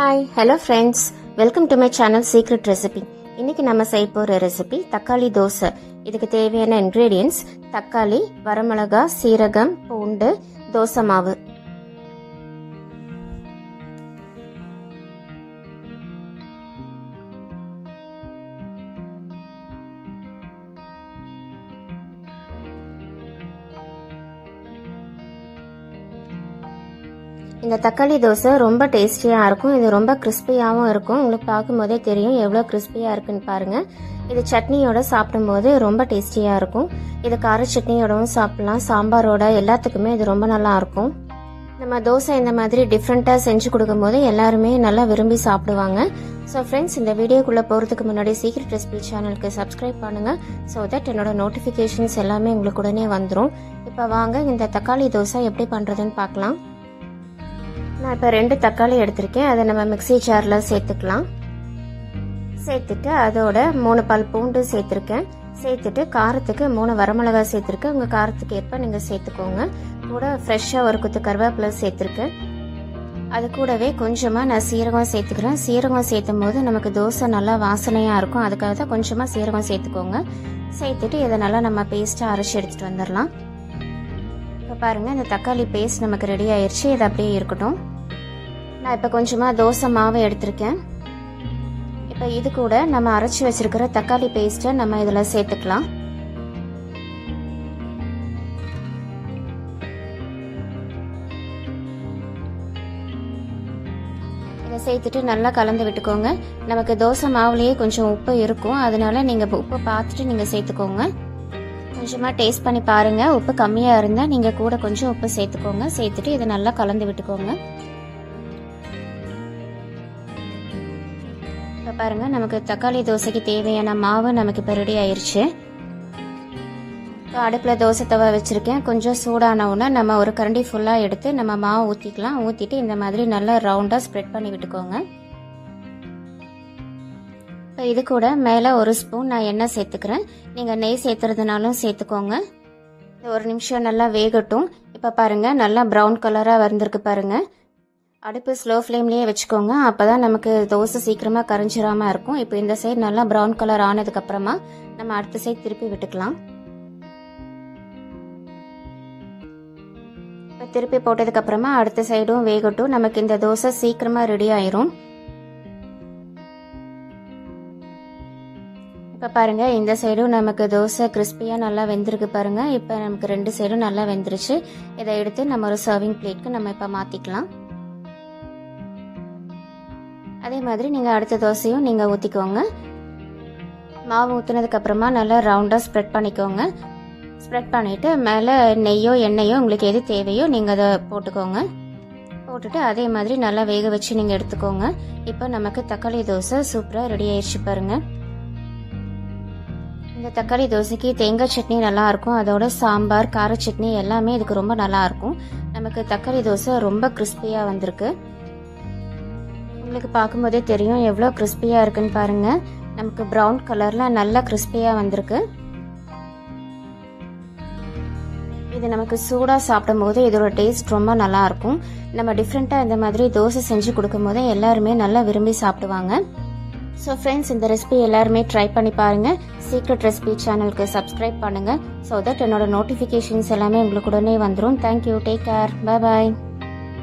Hi hello friends, welcome to my channel secret recipe. இன்னைக்கு நம்ம செய்ய போகிற ரெசிபி தக்காளி தோசை. இதுக்கு தேவையான இன்க்ரீடியன்ஸ் தக்காளி, வரமிளகா, சீரகம், பூண்டு, தோசை மாவு. இந்த தக்காளி தோசை ரொம்ப டேஸ்டியாக இருக்கும். இது ரொம்ப கிறிஸ்பியாகவும் இருக்கும். உங்களுக்கு பார்க்கும்போதே தெரியும் எவ்வளோ கிறிஸ்பியாக இருக்குன்னு பாருங்கள். இது சட்னியோட சாப்பிடும்போது ரொம்ப டேஸ்டியாக இருக்கும். இது கார சட்னியோடவும் சாப்பிட்லாம், சாம்பாரோட எல்லாத்துக்குமே இது ரொம்ப நல்லா இருக்கும். நம்ம தோசை இந்த மாதிரி டிஃப்ரெண்ட்டாக செஞ்சு கொடுக்கும்போது எல்லாருமே நல்லா விரும்பி சாப்பிடுவாங்க. ஸோ ஃப்ரெண்ட்ஸ், இந்த வீடியோக்குள்ளே போகிறதுக்கு முன்னாடி சீக்ரெட் ரெசிபி சேனலுக்கு சப்ஸ்கிரைப் பண்ணுங்கள். ஸோ தட் என்னோட நோட்டிஃபிகேஷன்ஸ் எல்லாமே உங்களுக்கு உடனே வந்துடும். இப்போ வாங்க இந்த தக்காளி தோசை எப்படி பண்ணுறதுன்னு பார்க்கலாம். நான் இப்போ 2 தக்காளி எடுத்திருக்கேன். அதை நம்ம மிக்ஸி ஜாரில் சேர்த்துக்கலாம். சேர்த்துட்டு அதோட 3 பல் பூண்டு சேர்த்துருக்கேன். சேர்த்துட்டு காரத்துக்கு 3 வரமிளகாய் சேர்த்துருக்கேன். உங்கள் காரத்துக்கு ஏற்ப நீங்கள் சேர்த்துக்கோங்க. கூட ஃப்ரெஷ்ஷாக ஒரு குத்து கருவேப்பிலை சேர்த்துருக்கேன். அது கூடவே கொஞ்சமாக நான் சீரகம் சேர்த்துக்கிறேன். சீரகம் சேர்த்தும் போது நமக்கு தோசை நல்லா வாசனையாக இருக்கும். அதுக்காக தான் கொஞ்சமாக சீரகம் சேர்த்துக்கோங்க. சேர்த்துட்டு இதை நல்லா நம்ம பேஸ்ட்டாக அரைச்சி எடுத்துகிட்டு வந்துடலாம். இப்போ பாருங்கள், இந்த தக்காளி பேஸ்ட் நமக்கு ரெடி ஆயிடுச்சு. இது அப்படியே இருக்கட்டும். நான் இப்போ கொஞ்சமாக தோசை மாவு எடுத்திருக்கேன். இப்போ இது கூட நம்ம அரைச்சி வச்சிருக்கிற தக்காளி பேஸ்ட்டை நம்ம இதில் சேர்த்துக்கலாம். இதை சேர்த்துட்டு நல்லா கலந்து விட்டுக்கோங்க. நமக்கு தோசை மாவுலேயே கொஞ்சம் உப்பு இருக்கும், அதனால நீங்கள் உப்பை பார்த்துட்டு நீங்கள் சேர்த்துக்கோங்க. கொஞ்சமாக டேஸ்ட் பண்ணி பாருங்கள். உப்பு கம்மியாக இருந்தால் நீங்கள் கூட கொஞ்சம் உப்பு சேர்த்துக்கோங்க. சேர்த்துட்டு இதை நல்லா கலந்து விட்டுக்கோங்க. இப்போ பாருங்கள், நமக்கு தக்காளி தோசைக்கு தேவையான மாவு நமக்கு இப்போ ரெடி ஆயிடுச்சு. இப்போ அடுப்பில் தோசை தவா வச்சுருக்கேன். கொஞ்சம் சூடானவுடனே நம்ம ஒரு கரண்டி ஃபுல்லாக எடுத்து நம்ம மாவு ஊற்றிக்கலாம். ஊற்றிட்டு இந்த மாதிரி நல்லா ரவுண்டாக ஸ்ப்ரெட் பண்ணி விட்டுக்கோங்க. இப்போ இது கூட மேலே 1 ஸ்பூன் நான் எண்ணெய் சேர்த்துக்கிறேன். நீங்கள் நெய் சேர்த்துறதுனாலும் சேர்த்துக்கோங்க. ஒரு நிமிஷம் நல்லா வேகட்டும். இப்போ பாருங்கள், நல்லா ப்ரௌன் கலராக வந்திருக்கு பாருங்கள். அடுப்பு ஸ்லோ ஃப்ளேம்லேயே வச்சுக்கோங்க. அப்போ தான் நமக்கு தோசை சீக்கிரமாக கரைஞ்சிராமல் இருக்கும். இப்போ இந்த சைடு நல்லா ப்ரௌன் கலர் ஆனதுக்கப்புறமா நம்ம அடுத்த சைடு திருப்பி விட்டுக்கலாம். இப்போ திருப்பி போட்டதுக்கப்புறமா அடுத்த சைடும் வேகட்டும். நமக்கு இந்த தோசை சீக்கிரமாக ரெடி ஆயிரும். இப்போ பாருங்கள், இந்த சைடும் நமக்கு தோசை கிறிஸ்பியாக நல்லா வெந்திருக்கு பாருங்கள். இப்போ நமக்கு 2 சைடும் நல்லா வெந்துருச்சு. இதை எடுத்து நம்ம ஒரு சர்விங் பிளேட்க்கு நம்ம இப்போ மாற்றிக்கலாம். அதே மாதிரி நீங்கள் அடுத்த தோசையும் நீங்கள் ஊற்றிக்கோங்க. மாவு ஊற்றினதுக்கப்புறமா நல்லா ரவுண்டாக ஸ்ப்ரெட் பண்ணிக்கோங்க. ஸ்ப்ரெட் பண்ணிவிட்டு மேலே நெய்யோ எண்ணெயோ உங்களுக்கு எது தேவையோ நீங்கள் அதை போட்டுக்கோங்க. போட்டுட்டு அதே மாதிரி நல்லா வேக வச்சு நீங்கள் எடுத்துக்கோங்க. இப்போ நமக்கு தக்காளி தோசை சூப்பராக ரெடி ஆயிடுச்சு பாருங்கள். இந்த தக்காளி தோசைக்கு தேங்காய் சட்னி நல்லாயிருக்கும். அதோட சாம்பார், கார சட்னி எல்லாமே இதுக்கு ரொம்ப நல்லாயிருக்கும். நமக்கு தக்காளி தோசை ரொம்ப கிறிஸ்பியாக வந்திருக்கு. உங்களுக்கு பார்க்கும்போதே தெரியும் எவ்வளோ கிறிஸ்பியாக இருக்குன்னு பாருங்கள். நமக்கு ப்ரௌன் கலரில் நல்லா கிறிஸ்பியாக வந்திருக்கு. இது நமக்கு சூடாக சாப்பிடும் போது இதோட டேஸ்ட் ரொம்ப நல்லாயிருக்கும். நம்ம டிஃப்ரெண்ட்டாக இந்த மாதிரி தோசை செஞ்சு கொடுக்கும் போது எல்லாருமே நல்லா விரும்பி சாப்பிடுவாங்க. ஸோ ஃப்ரெண்ட்ஸ், இந்த ரெசிபி எல்லாருமே ட்ரை பண்ணி பாருங்கள். சீக்ரெட் ரெசிபி சேனலுக்கு சப்ஸ்கிரைப் பண்ணுங்கள். ஸோ தட் என்னோட நோட்டிஃபிகேஷன்ஸ் எல்லாமே உங்களுக்கு உடனே வந்துடும். Thank you, take care, bye bye.